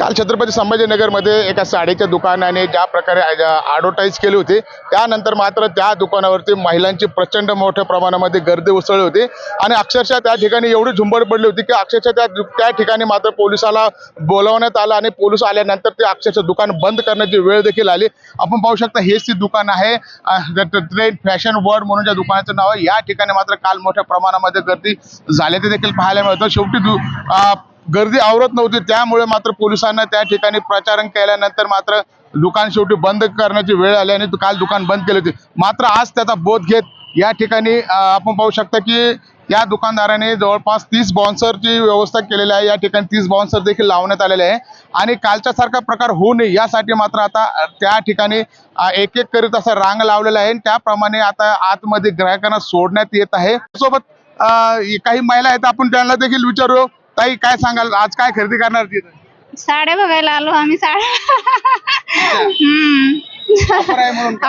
काल छत्रपती संभाजीनगरमध्ये एका साडीच्या दुकानाने ज्या प्रकारे ॲडव्हर्टाईज केली होती, त्यानंतर मात्र त्या दुकानावरती महिलांची प्रचंड मोठ्या प्रमाणामध्ये गर्दी उसळली होती आणि अक्षरशः त्या ठिकाणी एवढी झुंबड पडली होती की अक्षरशः त्या ठिकाणी मात्र पोलिसाला बोलावण्यात आलं आणि पोलीस आल्यानंतर ते अक्षरशः दुकान बंद करण्याची वेळ देखील आली। आपण पाहू शकता हेच ते दुकान आहे, ट्रेंड फॅशन वर्ल्ड म्हणून ज्या दुकानाचं नाव आहे। या ठिकाणी मात्र काल मोठ्या प्रमाणामध्ये गर्दी झाल्याचे देखील पाहायला मिळतं। शेवटी गर्दी आवरत नव्हती, त्यामुळे मात्र पोलिसांना त्या ठिकाणी प्रचारण केल्यानंतर मात्र दुकान शेवटी बंद करण्याची वेळ आली आणि काल दुकान बंद केले होते। मात्र आज त्याचा बोध घेत या ठिकाणी आपण पाहू शकता की या दुकानदाराने जवळपास 30 बाउन्सरची व्यवस्था केलेली आहे। या ठिकाणी 30 बाउन्सर देखील लावण्यात आलेले आहे आणि कालच्या सारखा प्रकार होऊ नये यासाठी मात्र आता त्या ठिकाणी एक एक करीत असं रांग लावलेला आहे। त्याप्रमाणे आता आतमध्ये ग्राहकांना सोडण्यात येत आहे। सोबत काही महिला आहेत, आपण त्यांना देखील विचारू। ताई, काय सांगाल, आज काय खरेदी करणार तिथं? साड्या बघायला आलो आम्ही, साड्या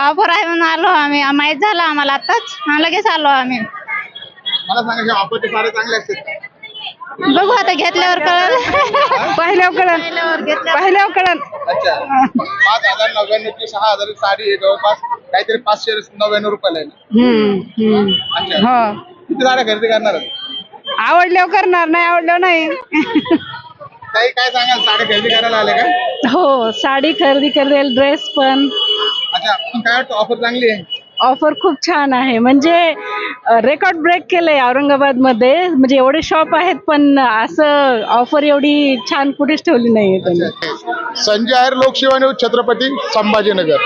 ऑफर आहे म्हणून आलो आम्ही। माहित झालं आम्हाला आताच, लगेच आलो आम्ही। मला सांगा, ऑफरचे साडे चांगले असतात? बघू आता, घेतल्यावर कळल, पाहिल्यावर कळल। अच्छा, 5,099 ची 6,000 साडी आहे, जवळपास काहीतरी 599 रुपयाला आहे। अच्छा, किती साड्या खरेदी करणार? आवडल्यावर करणार, नाही आवडल्यावर नाही। ताई, काय सांगाल, साडी खरेदी करायला आले का? हो, साडी खरेदी करेल, ड्रेस पण। अच्छा, काय वाटतं, ऑफर चांगली आहे? ऑफर खूप छान आहे, म्हणजे रेकॉर्ड ब्रेक केलंय औरंगाबाद मध्ये। म्हणजे एवढे शॉप आहेत पण असं ऑफर एवढी छान कुठेच ठेवली नाहीये त्यांनी। संजय आहेर, लोकसेवा न्यूज, छत्रपती संभाजीनगर।